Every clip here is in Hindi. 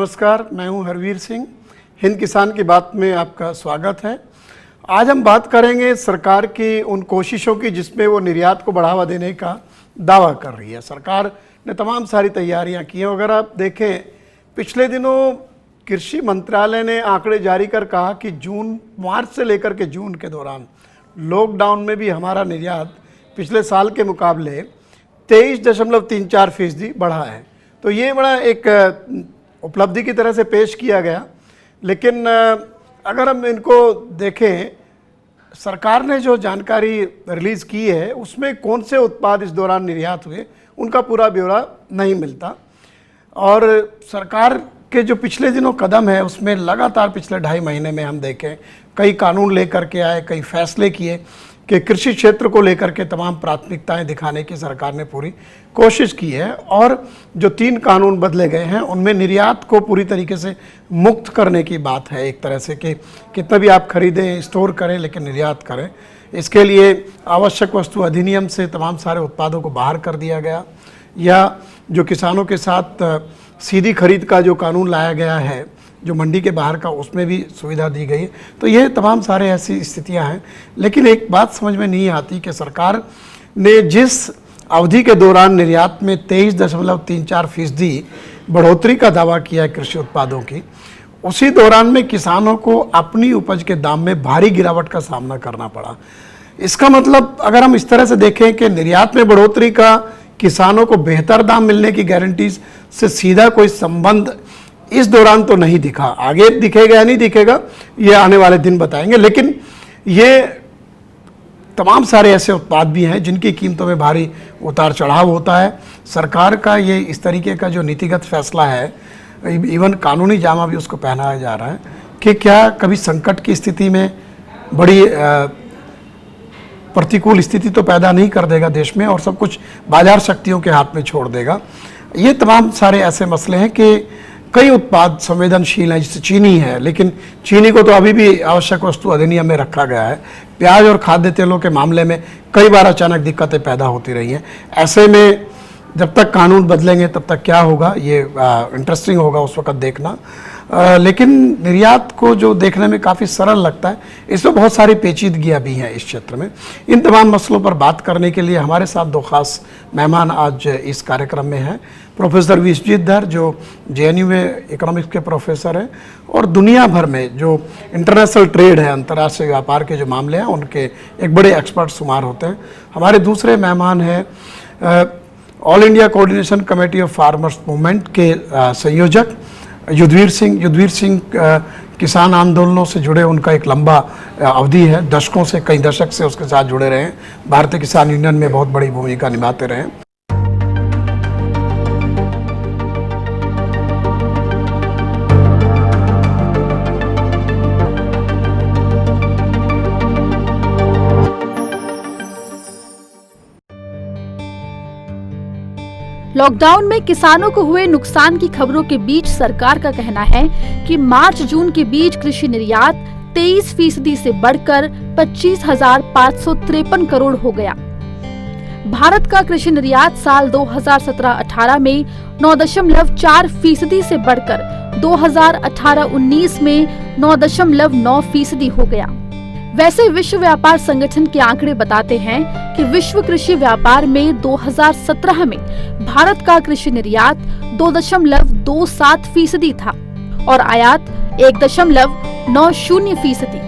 नमस्कार, मैं हूं हरवीर सिंह। हिंद किसान की बात में आपका स्वागत है। आज हम बात करेंगे सरकार की उन कोशिशों की जिसमें वो निर्यात को बढ़ावा देने का दावा कर रही है। सरकार ने तमाम सारी तैयारियां की हैं। अगर आप देखें, पिछले दिनों कृषि मंत्रालय ने आंकड़े जारी कर कहा कि मार्च से लेकर के जून के दौरान लॉकडाउन में भी हमारा निर्यात पिछले साल के मुकाबले 23.34% बढ़ा है। तो ये बड़ा एक उपलब्धि की तरह से पेश किया गया। लेकिन अगर हम इनको देखें, सरकार ने जो जानकारी रिलीज़ की है उसमें कौन से उत्पाद इस दौरान निर्यात हुए उनका पूरा ब्यौरा नहीं मिलता। और सरकार के जो पिछले दिनों कदम है उसमें लगातार पिछले 2.5 महीने में हम देखें कई कानून लेकर के आए, कई फैसले किए कि कृषि क्षेत्र को लेकर के तमाम प्राथमिकताएं दिखाने की सरकार ने पूरी कोशिश की है। और जो 3 कानून बदले गए हैं उनमें निर्यात को पूरी तरीके से मुक्त करने की बात है, एक तरह से कि कितना भी आप खरीदें, स्टोर करें, लेकिन निर्यात करें। इसके लिए आवश्यक वस्तु अधिनियम से तमाम सारे उत्पादों को बाहर कर दिया गया, या जो किसानों के साथ सीधी खरीद का जो कानून लाया गया है, जो मंडी के बाहर का, उसमें भी सुविधा दी गई है। तो ये तमाम सारे ऐसी स्थितियां हैं। लेकिन एक बात समझ में नहीं आती कि सरकार ने जिस अवधि के दौरान निर्यात में 23.34% बढ़ोतरी का दावा किया है कृषि उत्पादों की, उसी दौरान में किसानों को अपनी उपज के दाम में भारी गिरावट का सामना करना पड़ा। इसका मतलब अगर हम इस तरह से देखें कि निर्यात में बढ़ोतरी का किसानों को बेहतर दाम मिलने की गारंटीज से सीधा कोई संबंध इस दौरान तो नहीं दिखा। आगे दिखेगा या नहीं दिखेगा ये आने वाले दिन बताएंगे। लेकिन ये तमाम सारे ऐसे उत्पाद भी हैं जिनकी कीमतों में भारी उतार चढ़ाव होता है। सरकार का ये इस तरीके का जो नीतिगत फैसला है, इवन कानूनी जामा भी उसको पहनाया जा रहा है कि क्या कभी संकट की स्थिति में बड़ी प्रतिकूल स्थिति तो पैदा नहीं कर देगा देश में और सब कुछ बाजार शक्तियों के हाथ में छोड़ देगा। ये तमाम सारे ऐसे मसले हैं कि कई उत्पाद संवेदनशील हैं, जैसे चीनी है, लेकिन चीनी को तो अभी भी आवश्यक वस्तु अधिनियम में रखा गया है। प्याज और खाद्य तेलों के मामले में कई बार अचानक दिक्कतें पैदा होती रही हैं। ऐसे में जब तक कानून बदलेंगे तब तक क्या होगा, ये इंटरेस्टिंग होगा उस वक्त देखना। लेकिन निर्यात को जो देखने में काफ़ी सरल लगता है, इसमें बहुत सारी पेचीदगियाँ भी हैं इस क्षेत्र में। इन तमाम मसलों पर बात करने के लिए हमारे साथ 2 खास मेहमान आज इस कार्यक्रम में हैं। प्रोफेसर विश्वजीत धर, जो JNU में इकोनॉमिक्स के प्रोफेसर हैं और दुनिया भर में जो इंटरनेशनल ट्रेड है, अंतर्राष्ट्रीय व्यापार के जो मामले हैं उनके एक बड़े एक्सपर्ट शुमार होते हैं। हमारे दूसरे मेहमान हैं all India coordination committee of farmers movement के संयोजक युद्धवीर सिंह। युद्धवीर सिंह किसान आंदोलनों से जुड़े उनका एक लंबा अवधि है, दशकों से, कई दशक से उसके साथ जुड़े रहे हैं। भारतीय किसान यूनियन में बहुत बड़ी भूमिका निभाते रहे। लॉकडाउन में किसानों को हुए नुकसान की खबरों के बीच सरकार का कहना है कि मार्च जून के बीच कृषि निर्यात 23% से बढ़कर 25,553 करोड़ हो गया। भारत का कृषि निर्यात साल 2017-18 में 9.4% से बढ़कर 2018-19 में 9.9% हो गया। वैसे विश्व व्यापार संगठन के आंकड़े बताते हैं कि विश्व कृषि व्यापार में 2017 में भारत का कृषि निर्यात 2.27% था और आयात 1.90%।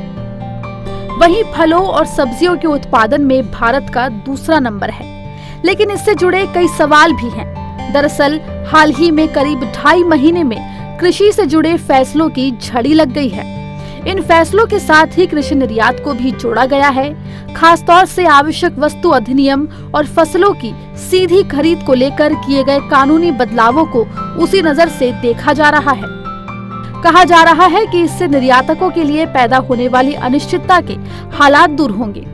वहीं फलों और सब्जियों के उत्पादन में भारत का दूसरा नंबर है। लेकिन इससे जुड़े कई सवाल भी हैं। दरअसल हाल ही में करीब 2.5 महीने में कृषि से जुड़े फैसलों की झड़ी लग गई है। इन फैसलों के साथ ही कृषि निर्यात को भी जोड़ा गया है। खासतौर से आवश्यक वस्तु अधिनियम और फसलों की सीधी खरीद को लेकर किए गए कानूनी बदलावों को उसी नजर से देखा जा रहा है। कहा जा रहा है कि इससे निर्यातकों के लिए पैदा होने वाली अनिश्चितता के हालात दूर होंगे।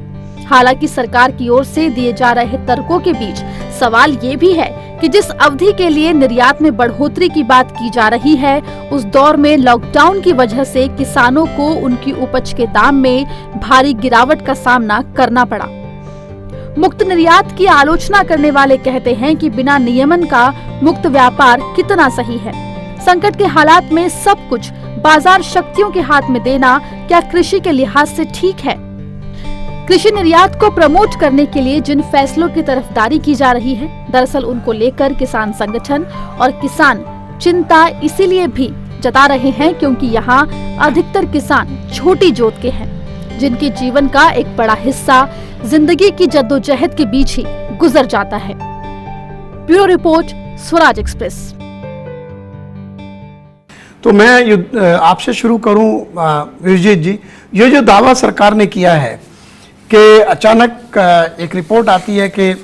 हालांकि सरकार की ओर से दिए जा रहे तर्कों के बीच सवाल ये भी है कि जिस अवधि के लिए निर्यात में बढ़ोतरी की बात की जा रही है, उस दौर में लॉकडाउन की वजह से किसानों को उनकी उपज के दाम में भारी गिरावट का सामना करना पड़ा। मुक्त निर्यात की आलोचना करने वाले कहते हैं कि बिना नियमन का मुक्त व्यापार कितना सही है। संकट के हालात में सब कुछ बाजार शक्तियों के हाथ में देना क्या कृषि के लिहाज से ठीक है? कृषि निर्यात को प्रमोट करने के लिए जिन फैसलों की तरफदारी की जा रही है, दरअसल उनको लेकर किसान संगठन और किसान चिंता इसीलिए भी जता रहे हैं क्योंकि यहाँ अधिकतर किसान छोटी जोत के हैं, जिनके जीवन का एक बड़ा हिस्सा जिंदगी की जद्दोजहद के बीच ही गुजर जाता है। Bureau report, Swaraj express. तो मैं आपसे शुरू करूं विजय जी, ये जो दावा सरकार ने किया है कि अचानक एक रिपोर्ट आती है कि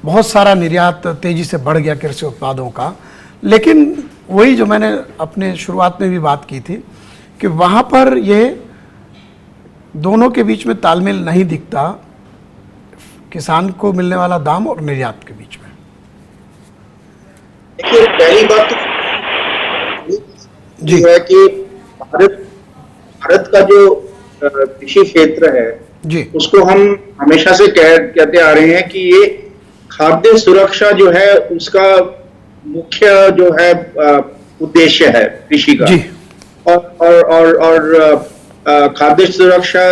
बहुत सारा निर्यात तेजी से बढ़ गया कृषि उत्पादों का, लेकिन वही जो मैंने अपने शुरुआत में भी बात की थी कि वहाँ पर ये दोनों के बीच में तालमेल नहीं दिखता, किसान को मिलने वाला दाम और निर्यात के बीच में। देखिए, पहली बात तो जी है कि भारत का जो कृषि क्षेत्र है जी, उसको हम हमेशा से कहते आ रहे हैं कि ये खाद्य सुरक्षा जो है उसका मुख्य जो है उद्देश्य है कृषि का जी। और खाद्य सुरक्षा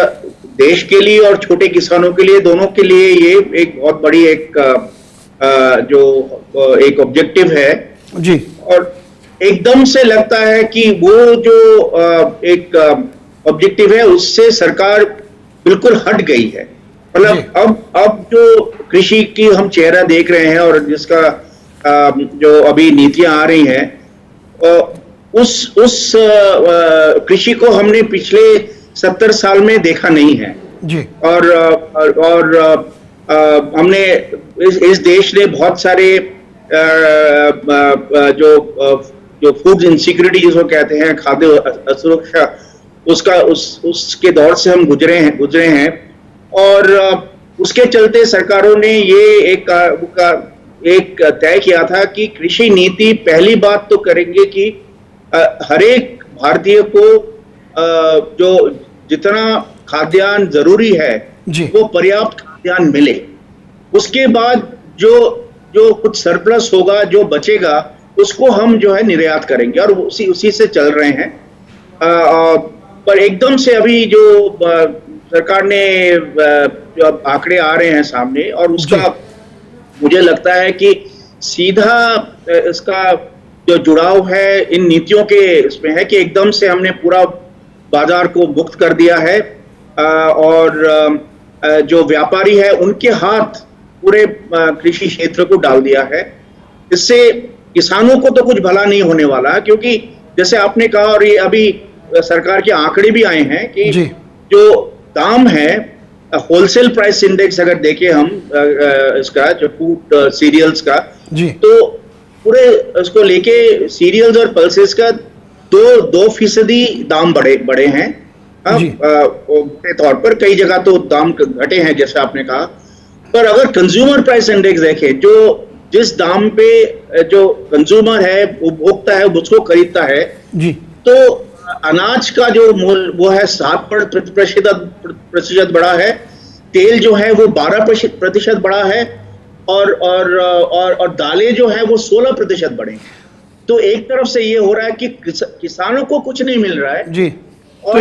देश के लिए और छोटे किसानों के लिए, दोनों के लिए ये एक बहुत बड़ी जो एक ऑब्जेक्टिव है जी। और एकदम से लगता है कि वो जो एक ऑब्जेक्टिव है उससे सरकार बिल्कुल हट गई है। मतलब अब जो कृषि की हम चेहरा देख रहे हैं और जिसका जो अभी नीतियां आ रही हैं, उस कृषि को हमने पिछले 70 साल में देखा नहीं है जी। और हमने इस देश ने बहुत सारे जो फूड इनसिक्योरिटी जिसको कहते हैं, खाद्य असुरक्षा, उसके दौर से हम गुजरे हैं और उसके चलते सरकारों ने ये एक तय किया था कि कृषि नीति पहली बात तो करेंगे कि हर एक भारतीय को जो जितना खाद्यान्न जरूरी है वो पर्याप्त खाद्यान्न मिले। उसके बाद जो कुछ सरप्लस होगा, जो बचेगा, उसको हम जो है निर्यात करेंगे और उसी से चल रहे हैं। पर एकदम से अभी जो सरकार ने जो आंकड़े आ रहे हैं सामने, और उसका मुझे लगता है कि सीधा इसका जो जुड़ाव है इन नीतियों के इसमें है कि एकदम से हमने पूरा बाजार को मुक्त कर दिया है और जो व्यापारी है उनके हाथ पूरे कृषि क्षेत्र को डाल दिया है। इससे किसानों को तो कुछ भला नहीं होने वाला, क्योंकि जैसे आपने कहा और ये अभी सरकार के आंकड़े भी आए हैं कि जो दाम है, होलसेल प्राइस इंडेक्स अगर देखें हम इसका जो फूड सीरियल्स का जी, तो पूरे इसको लेके सीरियल्स और पल्सेस का 2% दाम बढ़े हैं मोटे तौर पर। कई जगह तो दाम घटे हैं जैसे आपने कहा। पर अगर कंज्यूमर प्राइस इंडेक्स देखें, जो जिस दाम पे जो कंज्यूमर है, उपभोक्ता है, उसको खरीदता है जी, तो अनाज का जो मूल्य वो है 7% बढ़ा है, तेल जो है वो 12% बढ़ा है और दालें जो है वो 16% बढ़े। तो एक तरफ से ये हो रहा है कि किसानों को कुछ नहीं मिल रहा है जी। तो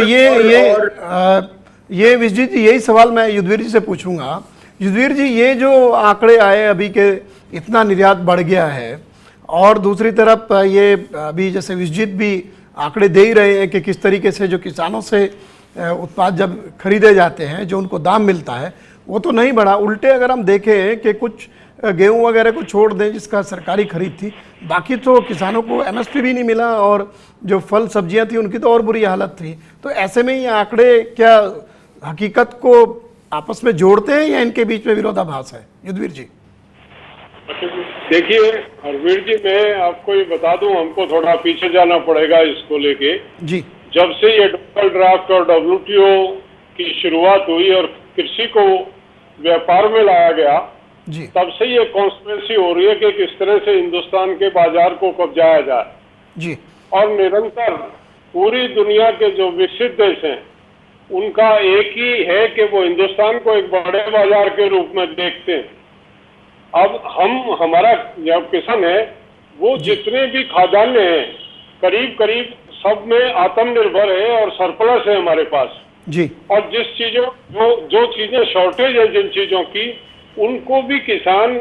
ये विजय जी, यही सवाल मैं युद्धवीर जी से पूछूंगा। युद्धवीर जी, ये जो आंकड़े आए अभी के इतना निर्यात बढ़ गया है, और दूसरी तरफ ये अभी जैसे विजय भी आंकड़े दे ही रहे हैं कि किस तरीके से जो किसानों से उत्पाद जब खरीदे जाते हैं, जो उनको दाम मिलता है वो तो नहीं बढ़ा। उल्टे अगर हम देखें कि कुछ गेहूं वगैरह को छोड़ दें जिसका सरकारी खरीद थी, बाकी तो किसानों को एमएसपी भी नहीं मिला, और जो फल सब्जियां थी उनकी तो और बुरी हालत थी। तो ऐसे में ये आंकड़े क्या हकीकत को आपस में जोड़ते हैं या इनके बीच में विरोधाभास है? युद्धवीर जी। देखिए हरवीर जी, मैं आपको ये बता दूं, हमको थोड़ा पीछे जाना पड़ेगा इसको लेके जी। जब से ये डबल ड्राफ्ट और WTO की शुरुआत हुई और कृषि को व्यापार में लाया गया जी, तब से ये कॉन्स्पिरेसी हो रही है कि किस तरह से हिंदुस्तान के बाजार को कब्जाया जाए जी। और निरंतर पूरी दुनिया के जो विकसित देश हैं उनका एक ही है कि वो हिंदुस्तान को एक बड़े बाजार के रूप में देखते हैं। अब हमारा जो किसान है वो जितने भी खाद्यान्न हैं करीब करीब सब में आत्मनिर्भर है और सरप्लस है हमारे पास जी। और जिस चीजों जो चीजें शॉर्टेज है जिन चीजों की, उनको भी किसान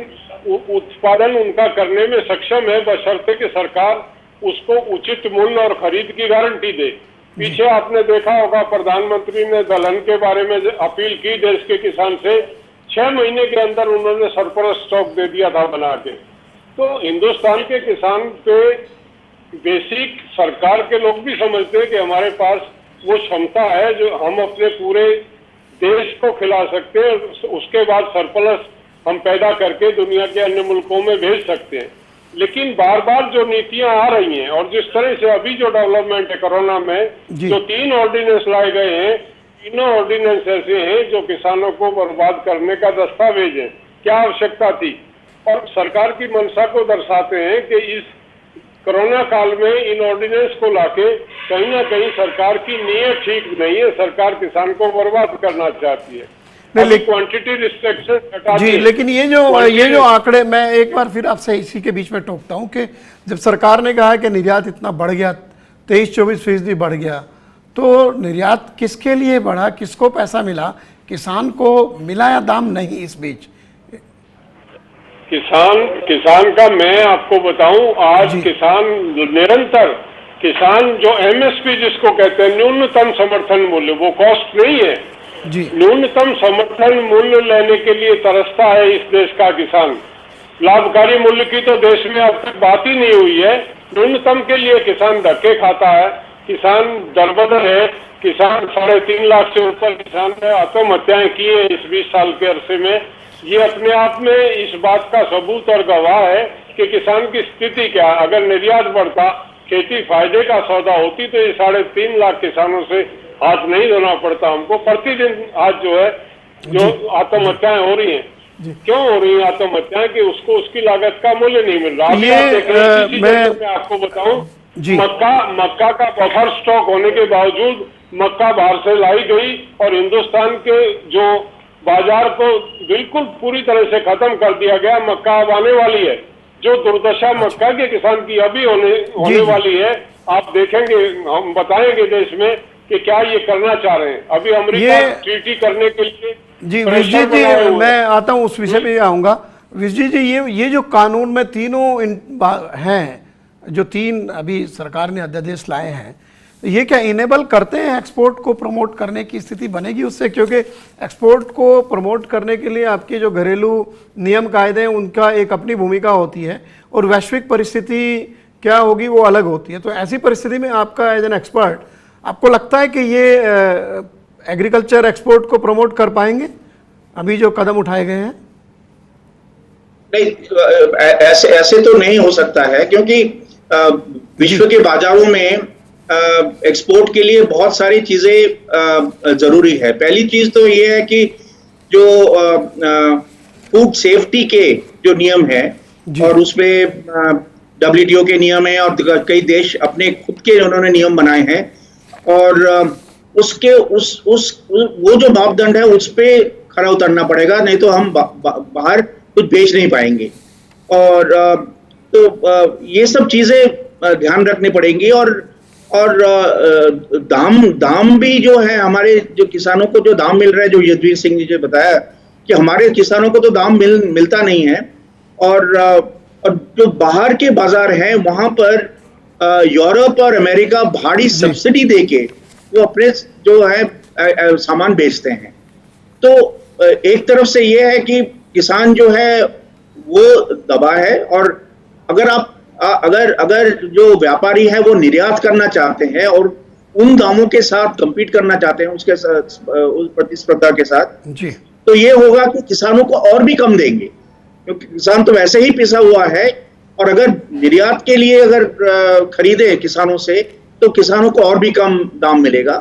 उत्पादन उनका करने में सक्षम है, बशर्ते कि सरकार उसको उचित मूल्य और खरीद की गारंटी दे। पीछे आपने देखा होगा प्रधानमंत्री ने दलहन के बारे में अपील की देश के किसान से, 6 महीने के अंदर उन्होंने सरप्लस स्टॉक दे दिया था बना के। तो हिंदुस्तान के किसान पे बेसिक सरकार के लोग भी समझते हैं कि हमारे पास वो क्षमता है जो हम अपने पूरे देश को खिला सकते हैं, उसके बाद सरप्लस हम पैदा करके दुनिया के अन्य मुल्कों में भेज सकते हैं। लेकिन बार बार जो नीतियां आ रही हैं और जिस तरह से अभी जो डेवलपमेंट है कोरोना में, जो 3 ऑर्डिनेंस लाए गए हैं, तीनों ऑर्डिनेंस ऐसे हैं जो किसानों को बर्बाद करने का दस्तावेज है। क्या आवश्यकता थी? और सरकार की मंशा को दर्शाते हैं कि इस कोरोना काल में इन ऑर्डिनेंस को लाके कहीं ना कहीं सरकार की नीयत ठीक नहीं है, सरकार किसान को बर्बाद करना चाहती है। क्वांटिटी रिस्ट्रिक्शन हटा जी, लेकिन ये जो आंकड़े, मैं एक बार फिर आपसे इसी के बीच में टोकता हूं कि जब सरकार ने कहा कि निर्यात इतना बढ़ गया, 23-24% बढ़ गया, तो निर्यात किसके लिए बढ़ा, किसको पैसा मिला, किसान को मिला या दाम नहीं? इस बीच किसान का मैं आपको बताऊं, आज किसान निरंतर जो एमएसपी जिसको कहते हैं, न्यूनतम समर्थन मूल्य, वो कॉस्ट नहीं है जी, न्यूनतम समर्थन मूल्य लेने के लिए तरसता है इस देश का किसान। लाभकारी मूल्य की तो देश में अब तक बात ही नहीं हुई है। न्यूनतम के लिए किसान धक्के खाता है, किसान दरबदर है। किसान 3.5 लाख से ऊपर किसान ने आत्महत्याएं की है इस 20 साल के अरसे में। ये अपने आप में इस बात का सबूत और गवाह है कि किसान की स्थिति क्या है। अगर निर्यात बढ़ता, खेती फायदे का सौदा होती, तो ये 3.5 लाख किसानों से हाथ नहीं धोना पड़ता हमको। प्रतिदिन आज जो आत्महत्याएं हो रही हैं, क्यों हो रही है आत्महत्याएं? कि उसको उसकी लागत का मूल्य नहीं मिल रहा। मैं आपको बताऊं, मक्का का बफर स्टॉक होने के बावजूद मक्का बाहर से लाई गई और हिंदुस्तान के जो बाजार को बिल्कुल पूरी तरह से खत्म कर दिया गया। मक्का अब आने वाली है। जो दुर्दशा मक्का के किसान की अभी होने वाली है, आप देखेंगे, हम बताएंगे देश में कि क्या ये करना चाह रहे हैं। अभी अमेरिका ट्रीटी करने के लिए जी, विजय जी मैं आता हूँ, उस विषय पे आऊँगा। विजय जी, ये जो कानून में तीनों हैं, जो 3 अभी सरकार ने अध्यादेश लाए हैं, ये क्या इनेबल करते हैं एक्सपोर्ट को प्रमोट करने की स्थिति बनेगी उससे? क्योंकि एक्सपोर्ट को प्रमोट करने के लिए आपके जो घरेलू नियम कायदे हैं, उनका एक अपनी भूमिका होती है और वैश्विक परिस्थिति क्या होगी वो अलग होती है। तो ऐसी परिस्थिति में आपका एज एन एक्सपर्ट, आपको लगता है कि ये एग्रीकल्चर एक्सपोर्ट को प्रमोट कर पाएंगे अभी जो कदम उठाए गए हैं? नहीं, ऐसे तो नहीं हो सकता है, क्योंकि विश्व के बाजारों में एक्सपोर्ट के लिए बहुत सारी चीजें जरूरी है। पहली चीज तो ये है कि जो फूड सेफ्टी के जो नियम है, और उसमें WTO के नियम है और कई देश अपने खुद के उन्होंने नियम बनाए हैं, और उसके वो जो मापदंड है उस पे खरा उतरना पड़ेगा, नहीं तो हम बाहर कुछ बेच नहीं पाएंगे। और तो ये सब चीजें ध्यान रखनी पड़ेंगी। और दाम भी जो है, हमारे जो किसानों को जो दाम मिल रहा है, जो युद्धवीर सिंह जी ने बताया कि हमारे किसानों को तो दाम मिलता नहीं है। और जो बाहर के बाजार हैं वहां पर यूरोप और अमेरिका भारी सब्सिडी देके वो अपने जो है सामान बेचते हैं। तो एक तरफ से ये है कि किसान जो है वो दबा है, और अगर जो व्यापारी है वो निर्यात करना चाहते हैं और उन दामों के साथ compete करना चाहते हैं, उसके साथ उस प्रतिस्पर्धा के साथ जी, तो ये होगा कि किसानों को और भी कम देंगे, क्योंकि किसान तो वैसे ही पिसा हुआ है। और अगर निर्यात के लिए अगर खरीदे किसानों से, तो किसानों को और भी कम दाम मिलेगा।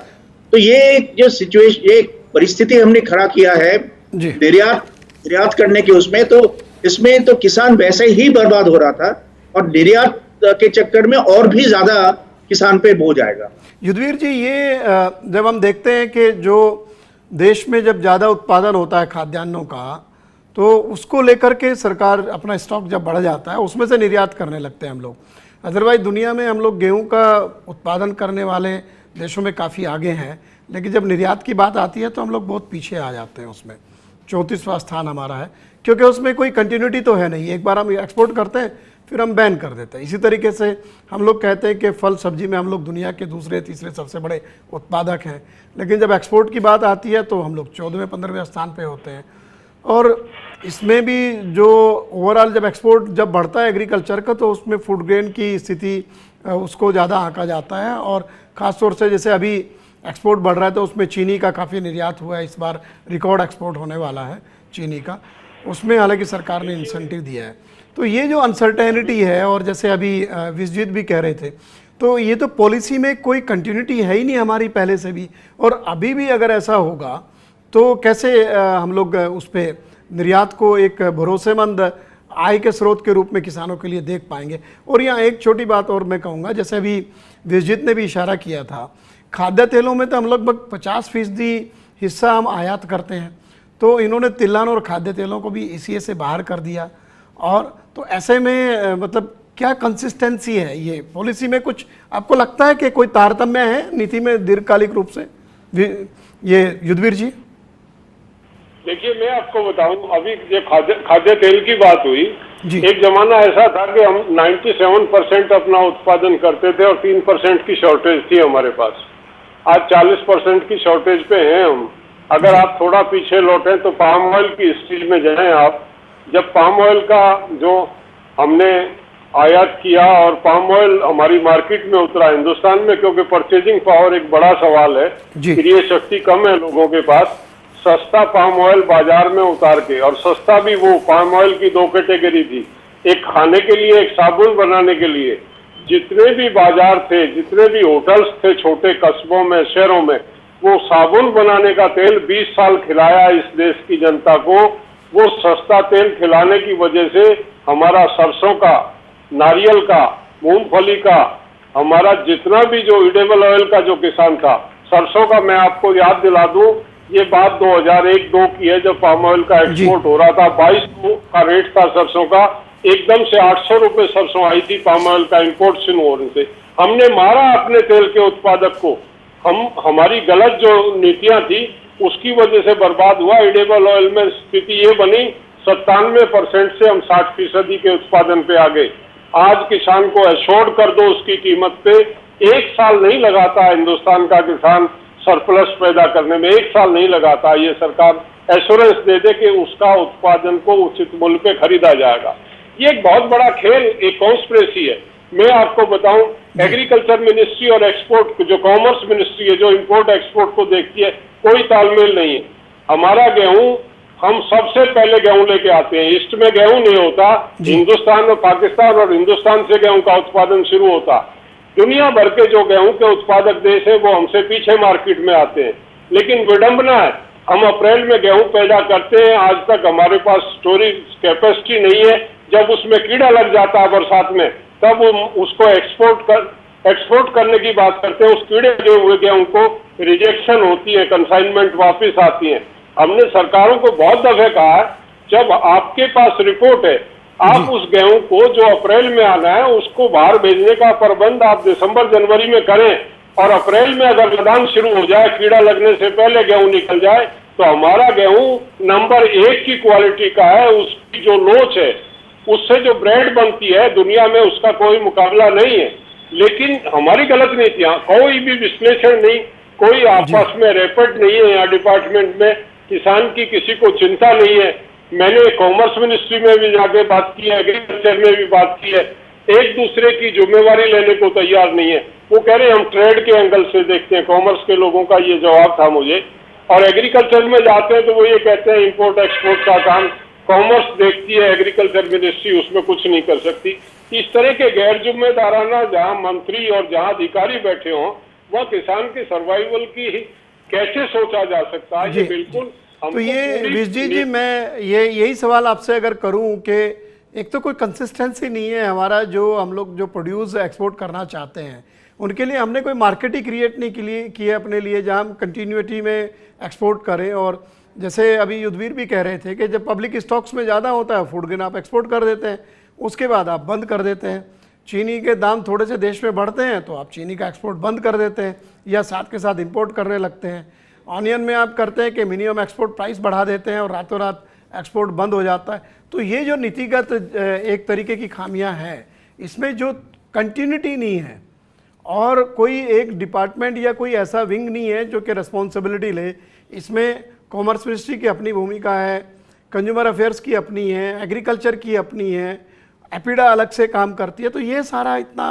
तो ये जो सिचुएशन, ये परिस्थिति हमने खड़ा किया है निर्यात करने के उसमें, तो इसमें तो किसान वैसे ही बर्बाद हो रहा था, और निर्यात के चक्कर में और भी ज्यादा किसान पे बोझ आएगा। युद्धवीर जी, ये जब हम देखते हैं कि जो देश में जब ज़्यादा उत्पादन होता है खाद्यान्नों का, तो उसको लेकर के सरकार अपना स्टॉक जब बढ़ जाता है उसमें से निर्यात करने लगते हैं हम लोग। अदरवाइज दुनिया में हम लोग गेहूं का उत्पादन करने वाले देशों में काफ़ी आगे हैं, लेकिन जब निर्यात की बात आती है तो हम लोग बहुत पीछे आ जाते हैं। उसमें 34वां स्थान हमारा है, क्योंकि उसमें कोई कंटिन्यूटी तो है नहीं। एक बार हम एक्सपोर्ट करते हैं फिर हम बैन कर देते हैं। इसी तरीके से हम लोग कहते हैं कि फल सब्जी में हम लोग दुनिया के दूसरे तीसरे सबसे बड़े उत्पादक हैं, लेकिन जब एक्सपोर्ट की बात आती है तो हम लोग 14वें 15वें स्थान पे होते हैं। और इसमें भी जो ओवरऑल जब एक्सपोर्ट जब बढ़ता है एग्रीकल्चर का, तो उसमें फूड ग्रेन की स्थिति उसको ज़्यादा आंका जाता है। और ख़ास तौर से जैसे अभी एक्सपोर्ट बढ़ रहा है तो उसमें चीनी का काफ़ी निर्यात हुआ है, इस बार रिकॉर्ड एक्सपोर्ट होने वाला है चीनी का। उसमें हालांकि सरकार ने इंसेंटिव दिया है। तो ये जो अनसर्टेनिटी है, और जैसे अभी विश्वजीत भी कह रहे थे, तो ये तो पॉलिसी में कोई कंटिन्यूटी है ही नहीं हमारी पहले से भी, और अभी भी अगर ऐसा होगा तो कैसे हम लोग उस पर निर्यात को एक भरोसेमंद आय के स्रोत के रूप में किसानों के लिए देख पाएंगे। और यहाँ एक छोटी बात और मैं कहूँगा, जैसे अभी विश्वजीत ने भी इशारा किया था, खाद्य तेलों में तो हम लगभग 50% हिस्सा हम आयात करते हैं, तो इन्होंने तिलहन और खाद्य तेलों को भी ECA से बाहर कर दिया। और तो ऐसे में मतलब क्या कंसिस्टेंसी है ये पॉलिसी में? कुछ आपको लगता है कि कोई तारतम्य है नीति में दीर्घकालिक रूप से? ये युद्धवीर जी। देखिए, मैं आपको बताऊं, अभी ये खाद्य तेल की बात हुई, एक जमाना ऐसा था कि हम 97% अपना उत्पादन करते थे और 3% की शॉर्टेज थी हमारे पास। आज 40% की शॉर्टेज पे हैं हम। अगर आप थोड़ा पीछे लौटें तो पाम ऑयल की हिस्ट्री में जाएं आप, जब पाम ऑयल का जो हमने आयात किया और पाम ऑयल हमारी मार्केट में उतरा हिंदुस्तान में, क्योंकि परचेजिंग पावर एक बड़ा सवाल है, क्रय शक्ति कम है लोगों के पास, सस्ता पाम ऑयल बाजार में उतार के, और सस्ता भी वो पाम ऑयल की 2 कैटेगरी थी, एक खाने के लिए, एक साबुन बनाने के लिए। जितने भी बाजार थे, जितने भी होटल्स थे छोटे कस्बों में, शहरों में, वो साबुन बनाने का तेल 20 साल खिलाया इस देश की जनता को। वो सस्ता तेल खिलाने की वजह से हमारा सरसों का, नारियल का, मूंगफली का, हमारा जितना भी जो एडिबल ऑयल का जो किसान था, सरसों का, मैं आपको याद दिला दूं, ये बात 2001-2 की है, जब पाम ऑयल का एक्सपोर्ट हो रहा था, 22 का रेट था सरसों का, एकदम से 800 रुपए सरसों आई थी पाम ऑयल का इंपोर्ट शुरू होने से। हमने मारा अपने तेल के उत्पादक को। हमारी गलत जो नीतियां थी उसकी वजह से बर्बाद हुआ। एडिबल ऑयल में स्थिति ये बनी, 97% से हम 60% के उत्पादन पे आ गए। आज किसान को एश्योर्ड कर दो उसकी कीमत पे, 1 साल नहीं लगाता हिंदुस्तान का किसान सरप्लस पैदा करने में, 1 साल नहीं लगाता। ये सरकार एश्योरेंस दे दे कि उसका उत्पादन को उचित मूल्य पे खरीदा जाएगा। ये एक बहुत बड़ा खेल, एक कॉन्स्पिरेसी है। मैं आपको बताऊं, एग्रीकल्चर मिनिस्ट्री और एक्सपोर्ट जो कॉमर्स मिनिस्ट्री है, जो इंपोर्ट एक्सपोर्ट को देखती है, कोई तालमेल नहीं है। हमारा गेहूं, हम सबसे पहले गेहूं लेके आते हैं। ईस्ट में गेहूं नहीं होता, हिंदुस्तान और पाकिस्तान और हिंदुस्तान से गेहूं का उत्पादन शुरू होता। दुनिया भर के जो गेहूं के उत्पादक देश है वो हमसे पीछे मार्केट में आते हैं। लेकिन विडंबना है, हम अप्रैल में गेहूं पैदा करते हैं, आज तक हमारे पास स्टोरेज कैपेसिटी नहीं है। जब उसमें कीड़ा लग जाता है बरसात में, तब उसको एक्सपोर्ट करने की बात करते हैं। उस कीड़े लगे हुए गेहूं को रिजेक्शन होती है, कंसाइनमेंट वापस आती है। हमने सरकारों को बहुत दफे कहा है, जब आपके पास रिपोर्ट है, आप उस गेहूं को जो अप्रैल में आना है उसको बाहर भेजने का प्रबंध आप दिसंबर जनवरी में करें, और अप्रैल में अगर लदान शुरू हो जाए, कीड़ा लगने से पहले गेहूं निकल जाए, तो हमारा गेहूं नंबर 1 की क्वालिटी का है। उसकी जो लोच है, उससे जो ब्रेड बनती है दुनिया में, उसका कोई मुकाबला नहीं है। लेकिन हमारी गलत नीतियां, कोई भी विश्लेषण नहीं, कोई आपस में रैपिड नहीं है यहाँ डिपार्टमेंट में, किसान की किसी को चिंता नहीं है। मैंने कॉमर्स मिनिस्ट्री में भी जाके बात की है, एग्रीकल्चर में भी बात की है, एक दूसरे की जिम्मेवारी लेने को तैयार नहीं है। वो कह रहे हैं हम ट्रेड के एंगल से देखते हैं। कॉमर्स के लोगों का ये जवाब था मुझे। और एग्रीकल्चर में जाते हैं तो वो ये कहते हैं इंपोर्ट एक्सपोर्ट का काम कॉमर्स देखती है, एग्रीकल्चर मिनिस्ट्री उसमें कुछ नहीं कर सकती। इस तरह के गैर जिम्मेदाराना जहां मंत्री और जहां अधिकारी बैठे हों, वह किसान के सर्वाइवल की कैसे सोचा जा सकता है? ये बिल्कुल। तो ये विजय जी, मैं यही सवाल आपसे अगर करूं कि एक तो कोई कंसिस्टेंसी नहीं है हमारा, जो हम लोग जो प्रोड्यूस एक्सपोर्ट करना चाहते हैं उनके लिए हमने कोई मार्केट ही क्रिएट नहीं की है अपने लिए, जहां हम कंटिन्यूटी में एक्सपोर्ट करें। और जैसे अभी युद्धवीर भी कह रहे थे कि जब पब्लिक स्टॉक्स में ज़्यादा होता है फूड ग्रेन आप एक्सपोर्ट कर देते हैं, उसके बाद आप बंद कर देते हैं। चीनी के दाम थोड़े से देश में बढ़ते हैं तो आप चीनी का एक्सपोर्ट बंद कर देते हैं या साथ के साथ इंपोर्ट करने लगते हैं। ऑनियन में आप करते हैं कि मिनिमम एक्सपोर्ट प्राइस बढ़ा देते हैं और रातों रात एक्सपोर्ट बंद हो जाता है। तो ये जो नीतिगत एक तरीके की खामियां हैं, इसमें जो कंटिन्यूटी नहीं है और कोई एक डिपार्टमेंट या कोई ऐसा विंग नहीं है जो कि रिस्पॉन्सिबिलिटी ले। इसमें कॉमर्स मिनिस्ट्री की अपनी भूमिका है, कंज्यूमर अफेयर्स की अपनी है, एग्रीकल्चर की अपनी है, एपिडा अलग से काम करती है। तो ये सारा इतना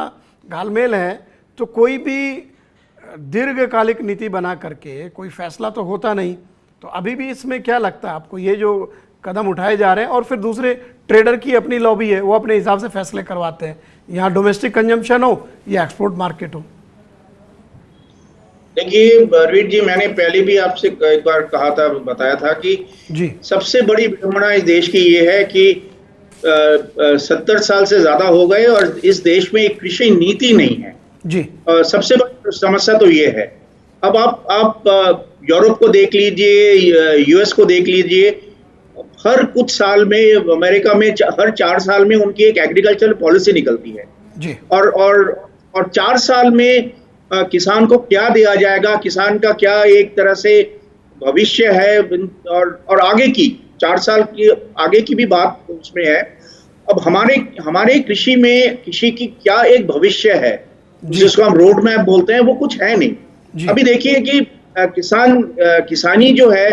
घालमेल है, तो कोई भी दीर्घकालिक नीति बना करके कोई फैसला तो होता नहीं। तो अभी भी इसमें क्या लगता है आपको, ये जो कदम उठाए जा रहे हैं और फिर दूसरे ट्रेडर की अपनी लॉबी है, वो अपने हिसाब से फैसले करवाते हैं, यहाँ डोमेस्टिक कंजम्पशन हो या एक्सपोर्ट मार्केट हो? देखिए अरविंद जी, मैंने पहले भी आपसे एक बार कहा था, बताया था कि जी सबसे बड़ी विडंबना इस देश की ये है कि 70 साल से ज्यादा हो गए और इस देश में एक कृषि नीति नहीं है जी। सबसे बड़ी समस्या तो ये है। अब आप यूरोप को देख लीजिए, यूएस को देख लीजिए, हर कुछ साल में, अमेरिका में हर 4 साल में उनकी एक एग्रीकल्चर पॉलिसी निकलती है जी। और 4 साल में किसान को क्या दिया जाएगा, किसान का क्या एक तरह से भविष्य है, और आगे की 4 साल की आगे की भी बात उसमें है। अब हमारे कृषि में कृषि की क्या एक भविष्य है जिसको हम रोड मैप बोलते हैं, वो कुछ है नहीं। अभी देखिए कि किसानी जो है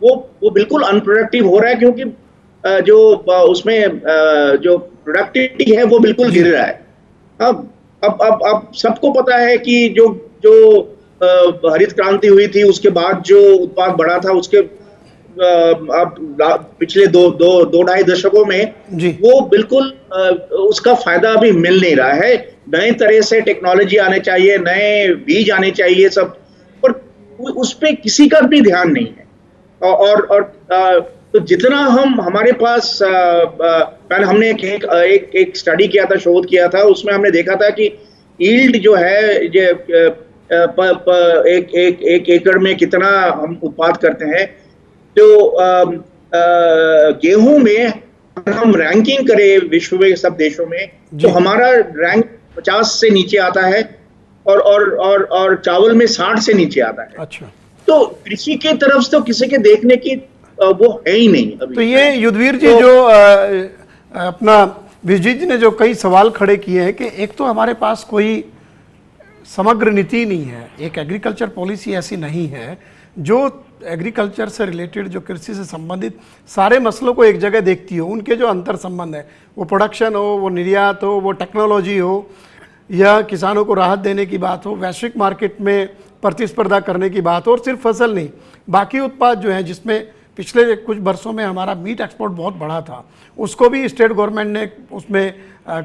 वो बिल्कुल अनप्रोडक्टिव हो रहा है, क्योंकि जो उसमें जो प्रोडक्टिविटी है वो बिल्कुल गिर रहा है। अब सबको पता है कि जो हरित क्रांति हुई थी उसके बाद जो उत्पाद बढ़ा था, उसके अब पिछले दो ढाई दशकों में वो बिल्कुल उसका फायदा अभी मिल नहीं रहा है। नए तरह से टेक्नोलॉजी आने चाहिए, नए बीज आने चाहिए सब, पर उस पे किसी का भी ध्यान नहीं है। और तो जितना हमारे पास पहले हमने एक स्टडी किया था, शोध किया था, उसमें हमने देखा था कि यील्ड जो है एक एकड़ में कितना हम उत्पाद करते हैं। तो गेहूं में अगर हम रैंकिंग करें विश्व में सब देशों में, तो हमारा रैंक 50 से नीचे आता है और चावल में 60 से नीचे आता है। अच्छा, तो कृषि के तरफ तो किसी के देखने की वो है ही नहीं अभी। तो ये युद्धवीर जी जो अपना विजय जी ने जो कई सवाल खड़े किए हैं कि एक तो हमारे पास कोई समग्र नीति नहीं है, एक एग्रीकल्चर पॉलिसी ऐसी नहीं है जो एग्रीकल्चर से रिलेटेड, जो कृषि से संबंधित सारे मसलों को एक जगह देखती हो। उनके जो अंतर संबंध है, वो प्रोडक्शन हो, वो निर्यात हो, वो टेक्नोलॉजी हो, या किसानों को राहत देने की बात हो, वैश्विक मार्केट में प्रतिस्पर्धा करने की बात हो, और सिर्फ फसल नहीं, बाकी उत्पाद जो हैं जिसमें पिछले कुछ वर्षों में हमारा मीट एक्सपोर्ट बहुत बढ़ा था, उसको भी स्टेट गवर्नमेंट ने उसमें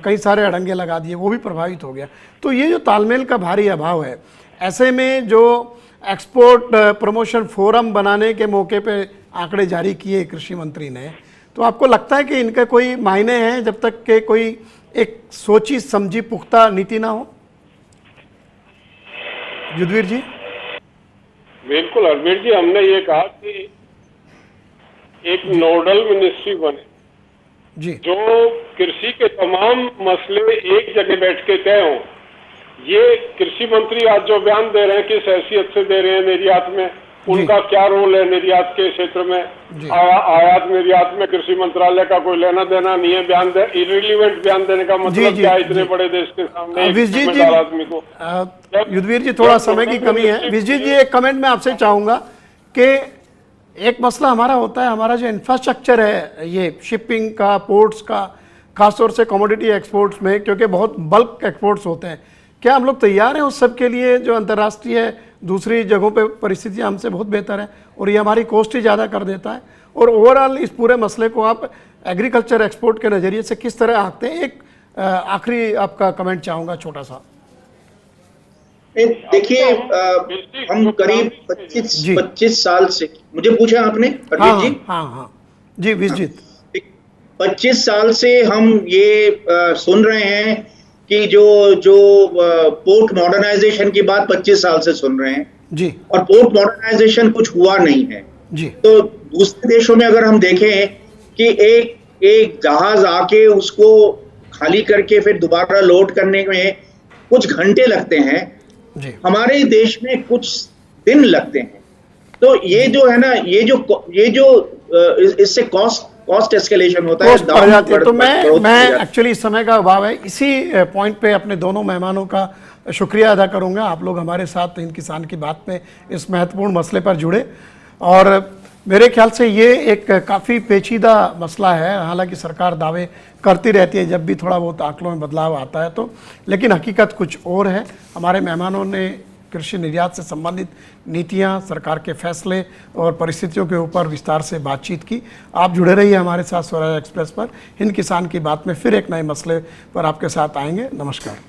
कई सारे अड़ंगे लगा दिए, वो भी प्रभावित हो गया। तो ये जो तालमेल का भारी अभाव है, ऐसे में जो एक्सपोर्ट प्रमोशन फोरम बनाने के मौके पे आंकड़े जारी किए कृषि मंत्री ने, तो आपको लगता है कि इनका कोई मायने हैं जब तक के कोई एक सोची समझी पुख्ता नीति ना हो? युद्धवीर जी। बिल्कुल अरविंद जी, हमने ये कहा कि एक नोडल मिनिस्ट्री बने जी, जो कृषि के तमाम मसले एक जगह बैठ के तय हों। ये कृषि मंत्री आज जो बयान दे रहे हैं, किस हैसियत से दे रहे हैं, निर्यात में उनका क्या रोल है, निर्यात के क्षेत्र में, आयात निर्यात में कृषि मंत्रालय का कोई लेना देना नहीं है। बयान इरिलीवेंट बयान देने का मतलब क्या है इतने बड़े देश के सामने आदमी को? युद्धवीर जी, थोड़ा समय की कमी है। विजय जी, एक कमेंट मैं आपसे चाहूंगा कि एक मसला हमारा होता है, हमारा जो इंफ्रास्ट्रक्चर है, ये शिपिंग का, पोर्ट्स का, खासतौर से कमोडिटी एक्सपोर्ट्स में, क्योंकि बहुत बल्क एक्सपोर्ट्स होते हैं, क्या हम लोग तैयार हैं उस सब के लिए जो अंतर्राष्ट्रीय दूसरी जगहों पे परिस्थितियां हमसे बहुत बेहतर है और ये हमारी कॉस्ट ही ज़्यादा कर देता है? और ओवरऑल इस पूरे मसले को आप एग्रीकल्चर एक्सपोर्ट के नज़रिए से किस तरह आंकते हैं? एक आखिरी आपका कमेंट चाहूँगा, छोटा सा। देखिए, हम करीब 25 साल से, मुझे पूछा आपने अरविंद जी? हाँ जी विजय, 25 साल से हम ये सुन रहे हैं कि जो पोर्ट मॉडर्नाइजेशन की बात 25 साल से सुन रहे हैं जी, और पोर्ट मॉडर्नाइजेशन कुछ हुआ नहीं है जी। तो दूसरे देशों में अगर हम देखें कि एक जहाज आके उसको खाली करके फिर दोबारा लोड करने में कुछ घंटे लगते हैं, जी। हमारे देश में कुछ दिन लगते हैं। तो ये जो है ना, ये जो इससे कॉस्ट एस्केलेशन होता है, बढ़ जाती है। तो मैं एक्चुअली समय का अभाव है, इसी पॉइंट पे अपने दोनों मेहमानों का शुक्रिया अदा करूंगा। आप लोग हमारे साथ हिंद किसान की बात में इस महत्वपूर्ण मसले पर जुड़े, और मेरे ख्याल से ये एक काफ़ी पेचीदा मसला है। हालांकि सरकार दावे करती रहती है जब भी थोड़ा बहुत आंकड़ों में बदलाव आता है तो, लेकिन हकीकत कुछ और है। हमारे मेहमानों ने कृषि निर्यात से संबंधित नीतियां, सरकार के फैसले और परिस्थितियों के ऊपर विस्तार से बातचीत की। आप जुड़े रहिए हमारे साथ स्वराज एक्सप्रेस पर। हिंद किसान की बात में फिर एक नए मसले पर आपके साथ आएंगे। नमस्कार।